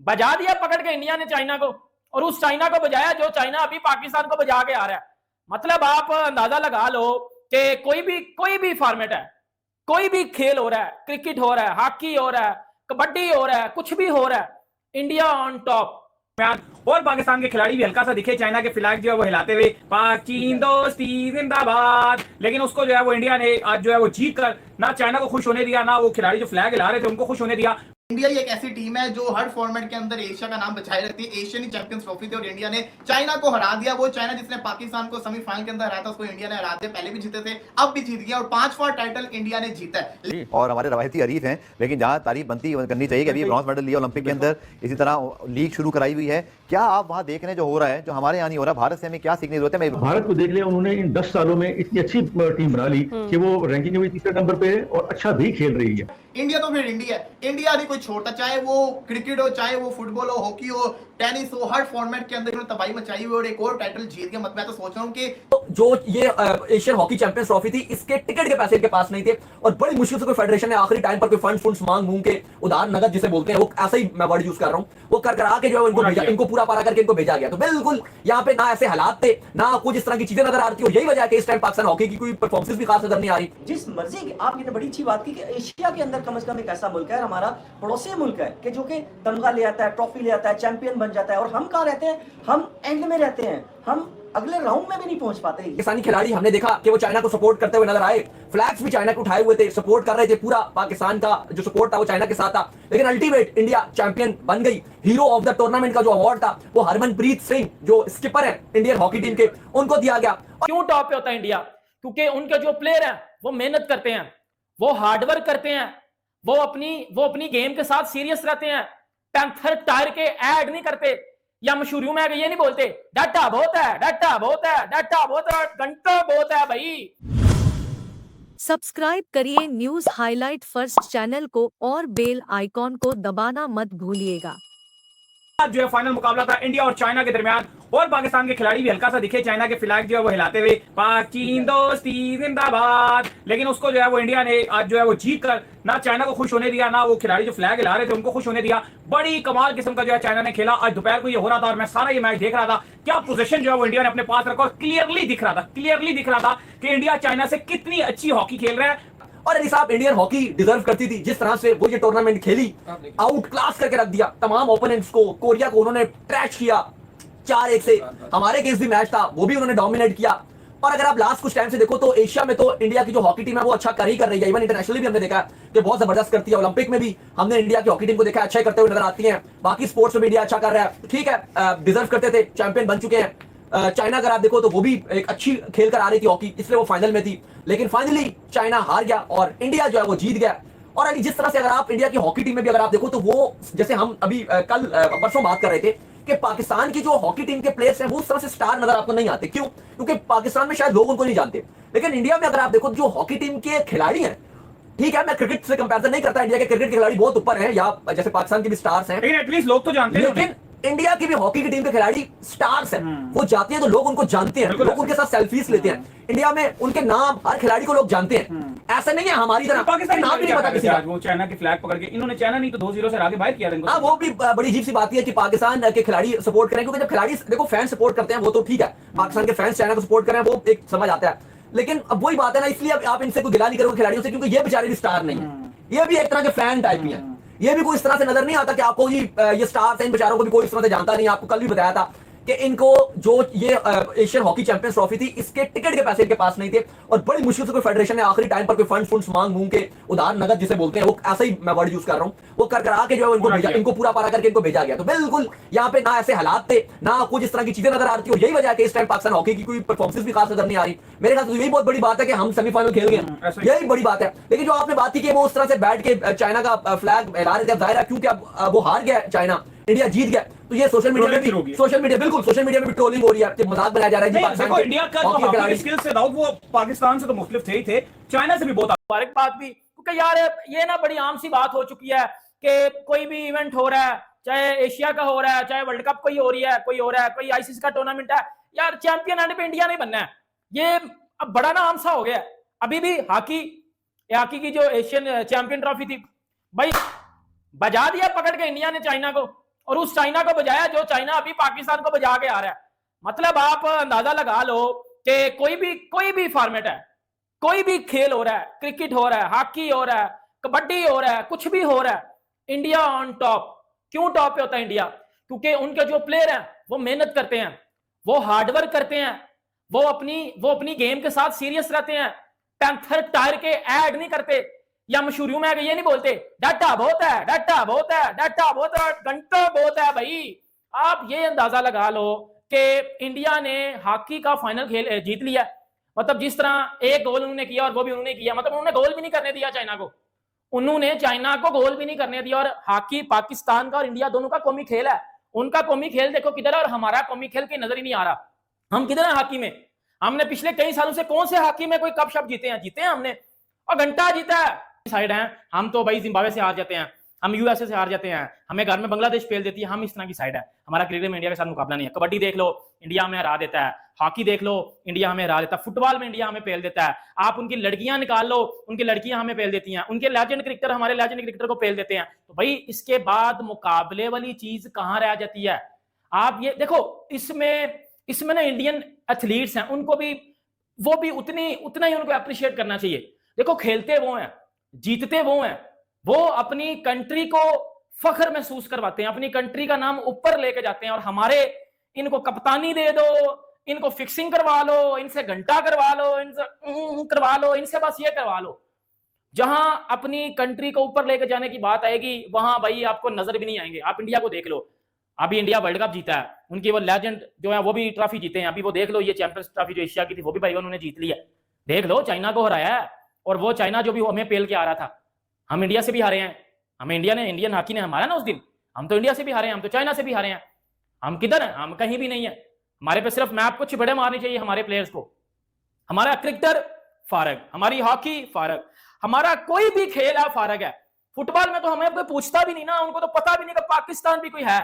बजा दिया पकड़ के इंडिया ने चाइना को, और उस चाइना को बजाया जो चाइना अभी पाकिस्तान को बजा के आ रहा है। मतलब आप अंदाजा लगा लो कि कोई भी फॉर्मेट है, कोई भी खेल हो रहा है, क्रिकेट हो रहा है, हॉकी हो रहा है, कबड्डी हो रहा है, कुछ भी हो रहा है, इंडिया ऑन टॉप। और पाकिस्तान के खिलाड़ी भी हल्का सा दिखे चाइना के फ्लैग जो है वो हिलाते हुए, पाक चीन दोस्ती जिंदाबाद। लेकिन उसको जो है वो इंडिया ने आज जो है वो जीत कर ना चाइना को खुश होने दिया, ना वो खिलाड़ी जो फ्लैग हिला रहे थे उनको खुश होने दिया। इंडिया ही एक ऐसी टीम है जो हर फॉर्मेट के अंदर एशिया का नाम बचाए रखती है। एशियन चैंपियंस ट्रॉफी थी और इंडिया ने चाइना को हरा दिया। वो चाइना जिसने पाकिस्तान को सेमीफाइनल के अंदर हराया था, उसको इंडिया ने हरा दिया। पहले भी जीते थे, अब भी जीत गया और 5वां टाइटल इंडिया ने जीता है। और हमारे रवायती हरीफ हैं, लेकिन जहां तारीफ बनती करनी चाहिए कि अभी ब्रॉन्ज मेडल लिया ओलंपिक के अंदर, इसी तरह लीग शुरू कराई हुई है। क्या आप वहां देख रहे हैं जो हो रहा है, जो हमारे यहाँ नहीं हो रहा? भारत से हमें क्या सीखने की जरूरत है? भारत को देख लिया उन्होंने, इन 10 सालों में इतनी अच्छी टीम बना ली कि वो रैंकिंग में भी तीसरे नंबर पे है और अच्छा भी खेल रही है। इंडिया तो फिर इंडिया है। इंडिया भी कोई छोटा, चाहे वो क्रिकेट हो, चाहे वो फुटबॉल हो, हॉकी हो, टेनिस हो, हर फॉर्मेट के अंदर इन्होंने तबाही मचाई हुई और एक और टाइटल जीत गया। मैं तो सोच रहा हूँ कि जो ये एशियन हॉकी चैंपियंस ट्रॉफी थी, इसके टिकट के पैसे इनके पास नहीं थे और बड़ी मुश्किल से कोई फेडरेशन ने आखिरी टाइम पर कोई फंड्स मांग के उधार नगद जिसे बोलते हैं, वो ऐसा ही मैं वर्ड यूज कर रहा हूँ, वो कर करा के जो है इनको भेजा, इनको पूरा पारा करके इनको भेजा गया। तो बिल्कुल यहाँ पे ना ऐसे हालात थे, ना कुछ इस तरह की चीजें नजर आ रही थी और यही वजह है कि इस टाइम पाकिस्तान हॉकी की कोई परफॉर्मेंस भी खास नजर नहीं आ रही। जिस मर्जी आपने बड़ी अच्छी बात की कि एशिया के अंदर कम से कम एक ऐसा मुल्क है, हमारा पड़ोसी मुल्क है कि जो कि तमगा ले आता है, ट्रॉफी ले आता है, चैंपियन बन जाता है। और हम कहाँ रहते हैं? हम एंड में रहते हैं, हम अगले राउंड में भी नहीं पहुंच पाते। पाकिस्तानी खिलाड़ी हमने देखा कि वो चाइना को सपोर्ट करते हुए नजर आए, फ्लैग्स भी चाइना के उठाए हुए थे, सपोर्ट कर रहे थे, पूरा पाकिस्तान का जो सपोर्ट था वो चाइना के साथ था। लेकिन अल्टीमेट इंडिया चैंपियन बन गई। हीरो ऑफ द टूर्नामेंट का जो अवार्ड था वो हरमनप्रीत सिंह जो स्किपर है इंडियन हॉकी टीम के, उनको दिया गया। क्यों टॉप पे होता है इंडिया? क्योंकि उनके जो प्लेयर हैं वो मेहनत करते हैं, वो हार्डवर्क करते हैं, वो अपनी गेम के साथ सीरियस रहते हैं, पैंथर टायर के ऐड नहीं करते, या मशहूरियों में ये नहीं बोलते डाटा बहुत है, डाटा बहुत है, डाटा बहुत है, घंटा बहुत है भाई। सब्सक्राइब करिए न्यूज हाईलाइट फर्स्ट चैनल को और बेल आइकॉन को दबाना मत भूलिएगा। आज जो है फाइनल मुकाबला था इंडिया और चाइना के दरमियान, और पाकिस्तान के खिलाड़ी भी हल्का सा दिखे चाइना के फ्लैग जो है वो हिलाते हुए, पाक चीन दोस्ती जिंदाबाद। लेकिन उसको जो है वो इंडिया ने आज जो है वो जीत कर ना चाइना को खुश होने दिया, ना वो खिलाड़ी जो फ्लैग हिला रहे थे उनको खुश होने दिया। बड़ी कमाल किस्म का जो है चाइना ने खेला। आज दोपहर को ये हो रहा था और मैं सारा ये मैच देख रहा था, क्या पोजीशन जो है वो इंडिया ने अपने पास रखा और क्लियरली दिख रहा था कि इंडिया चाइना से कितनी अच्छी हॉकी खेल रहा है। और अली साहब, इंडियन हॉकी डिजर्व करती थी जिस तरह से वो ये टूर्नामेंट खेली, आउट क्लास करके रख दिया तमाम ओपोनेंट्स को। कोरिया को उन्होंने ट्रैश किया 4-1 से। हमारे केस भी मैच था, वो भी उन्होंने डोमिनेट किया। और अगर आप लास्ट कुछ टाइम से देखो तो एशिया में तो इंडिया की जो हॉकी टीम है वो अच्छा कर ही कर रही है। इवन इंटरनेशनली भी हमने देखा कि बहुत जबरदस्त करती है। ओलंपिक में भी हमने इंडिया की हॉकी टीम को देखा अच्छा करते हुए नजर आती है। बाकी स्पोर्ट्स में भी इंडिया अच्छा कर रहा है, ठीक है, डिजर्व करते थे, चैंपियन बन चुके हैं। चाइना अगर आप देखो तो वो भी एक अच्छी खेल कर आ रही थी हॉकी, इसलिए वो फाइनल में थी। लेकिन फाइनली चाइना हार गया और इंडिया जो है वो जीत गया। और अली जिस तरह से अगर आप इंडिया की हॉकी टीम में भी अगर आप देखो तो वो, जैसे हम अभी कल परसों बात कर रहे थे कि पाकिस्तान की जो हॉकी टीम के प्लेयर्स हैं वो उस तरह से स्टार नजर आपको नहीं आते। क्यों? क्योंकि पाकिस्तान में शायद लोग उनको नहीं जानते। लेकिन इंडिया में अगर आप देखो जो हॉकी टीम के खिलाड़ी हैं, ठीक है, मैं क्रिकेट से कंपैरिजन नहीं करता, इंडिया के क्रिकेट के खिलाड़ी बहुत ऊपर हैं, या जैसे पाकिस्तान के भी स्टार्स हैं, लेकिन एटलीस्ट लोग तो जानते हैं। लेकिन इंडिया की भी हॉकी की टीम के खिलाड़ी स्टार्स हैं, वो जाते हैं तो लोग उनको जानते हैं, लोग उनके साथ सेल्फीज लेते हैं। इंडिया में उनके नाम, हर खिलाड़ी को लोग जानते हैं। ऐसा नहीं है हमारी तरह पाकिस्तान नाम भी नहीं पता किसी का। वो चाइना के फ्लैग पकड़ के इन्होंने चाइना नहीं तो 2-0 से आगे बाहर किया था। हाँ, वो भी बड़ी अजीब सी बात है कि पाकिस्तान के खिलाड़ी सपोर्ट करें, क्योंकि जब खिलाड़ी देखो फैन सपोर्ट करते हैं वो तो ठीक है, पाकिस्तान के फैंस चाइना को सपोर्ट करें वो एक समझ आता है। लेकिन अब वही बात है ना, इसलिए आप इनसे कोई गिला नहीं करोगे खिलाड़ियों से, क्योंकि ये बेचारे भी स्टार नहीं है, ये भी एक तरह के फैन टाइप ही है। ये भी कोई इस तरह से नजर नहीं आता कि आपको जी ये स्टार्स हैं, इन बेचारों को भी कोई इस तरह से जानता नहीं। आपको कल भी बताया था कि इनको जो ये एशियन हॉकी चैंपियंस ट्रॉफी थी, इसके टिकट के पैसे इनके पास नहीं थे और बड़ी मुश्किल से कोई फेडरेशन ने आखिरी टाइम पर कोई फंड्स मांग के उधार नगद जिसे बोलते हैं, वो ऐसा ही मैं वर्ड यूज कर रहा हूँ, वो कर करा के जो है इनको भेजा, इनको पूरा पारा करके इनको भेजा गया। तो बिल्कुल यहाँ पे ना ऐसे हालात थे, ना कुछ इस तरह की चीजें नजर आ रही थी और यही वजह है कि इस टाइम पाकिस्तान हॉकी की कोई परफॉर्मेंस भी खास नजर नहीं आ रही। मेरे ख्याल से यही बहुत बड़ी बात है कि हम सेमीफाइनल खेल गए, यही बड़ी बात है। लेकिन जो आपने बात की कि वो उस तरह से बैठ के चाइना का फ्लैग लहरा रहे थे, अब जाहिर है क्योंकि अब वो हार गया चाइना, इंडिया जीत गया, तो ये सोशल मीडिया में भी ट्रोलिंग हो रही है, मजाक बनाया जा रहा है। देखो इंडिया का तो स्किल्स से दाऊद वो पाकिस्तान से तो मुख्तलिफ थे ही थे, चाइना से भी बहुत मुबारक बात भी, क्योंकि यार ये ना बड़ी आम सी बात हो चुकी है कि कोई भी इवेंट हो रहा है, चाहे एशिया का हो रहा है, चाहे वर्ल्ड कप कोई हो रही है, कोई हो रहा है, कोई आईसीसी का टूर्नामेंट है, यार चैंपियन एंड पे इंडिया नहीं बनना है। ये अब बड़ा ना आम सा हो गया। अभी भी हॉकी की जो एशियन चैंपियन ट्रॉफी थी भाई, बजा दिया पकड़ के इंडिया ने चाइना को, और उस चाइना को बजाया जो चाइना अभी पाकिस्तान को बजा के आ रहा है। मतलब आप अंदाजा लगा लो कि कोई भी फॉर्मेट है, कोई भी खेल हो रहा है, क्रिकेट हो रहा है, हॉकी हो रहा है, कबड्डी हो रहा है, कुछ भी हो रहा है, इंडिया ऑन टॉप। क्यों टॉप पे होता है इंडिया? क्योंकि उनके जो प्लेयर हैं वो मेहनत करते हैं, वो हार्डवर्क करते हैं, वो अपनी गेम के साथ सीरियस रहते हैं, पैंथर टायर के ऐड नहीं करते, या मशहूरियों में ये नहीं बोलते डाटा बहुत है, डाटा बहुत है, डाटा बहुत है, घंटा बहुत है। भाई आप ये अंदाजा लगा लो कि इंडिया ने हॉकी का फाइनल खेल जीत लिया। मतलब जिस तरह एक गोल उन्होंने किया और वो भी उन्होंने किया, मतलब उन्होंने गोल भी नहीं करने दिया चाइना को, उन्होंने चाइना को गोल भी नहीं करने दिया। और हॉकी पाकिस्तान का और इंडिया दोनों का कौमी खेल है। उनका कौमी खेल देखो किधर है और हमारा कौमी खेल कहीं नजर ही नहीं आ रहा। हम किधर है हॉकी में? हमने पिछले कई सालों से कौन से हॉकी में कोई कप शप जीते हैं हमने, और घंटा जीता है। साइड है हम तो भाई जिम्बाब्वे से हार जाते हैं, हम यूएसए से हार जाते हैं, हमें घर में बांग्लादेश फेल देती है, हम इस तरह की साइड है। हमारा क्रिकेट में इंडिया के साथ मुकाबला नहीं है। कबड्डी देख लो इंडिया हमें हरा देता है, हॉकी देख लो इंडिया हमें हरा देता है, फुटबॉल में इंडिया हमें फेल देता है। आप उनकी लड़कियां निकाल लो, उनकी लड़कियां हमें फेल देती हैं, उनके लेजेंड क्रिकेटर हमारे लेजेंड क्रिकेटर को फेल देते हैं। तो भाई इसके बाद मुकाबले वाली चीज कहां रह जाती है? आप ये देखो, इसमें ना इंडियन एथलीट्स हैं, उनको भी वो भी उतना ही उनको अप्रिशिएट करना चाहिए। देखो खेलते वो हैं, जीतते वो हैं, वो अपनी कंट्री को फख्र महसूस करवाते हैं, अपनी कंट्री का नाम ऊपर लेके जाते हैं। और हमारे इनको कप्तानी दे दो, इनको फिक्सिंग करवा लो, इनसे घंटा करवा लो, इनसे करवा लो, इनसे बस ये करवा लो। जहां अपनी कंट्री को ऊपर लेके जाने की बात आएगी वहां भाई आपको नजर भी नहीं आएंगे। आप इंडिया को देख लो, अभी इंडिया वर्ल्ड कप जीता है, उनकी वो लेजेंड जो है वो भी ट्रॉफी जीते हैं। अभी वो देख लो ये चैंपियंस ट्रॉफी जो एशिया की थी वो भी भाई उन्होंने जीत लिया। देख लो चाइना को हराया है, और वो चाइना जो भी हमें पेल के आ रहा था, हम इंडिया से भी हारे हैं। हमें इंडियन हॉकी ने हमारा ना उस दिन, हम तो इंडिया से भी हारे हैं, हम तो चाइना से भी हारे हैं। हम किधर हैं? हम कहीं भी नहीं है। हमारे पे सिर्फ मैप को चिपड़े मारनी चाहिए हमारे प्लेयर्स को। हमारा क्रिकेटर फारग, हमारी हॉकी फारग, हमारा कोई भी खेल है फारग है। फुटबॉल में तो हमें कोई पूछता भी नहीं ना, उनको तो पता भी नहीं कि पाकिस्तान भी कोई है।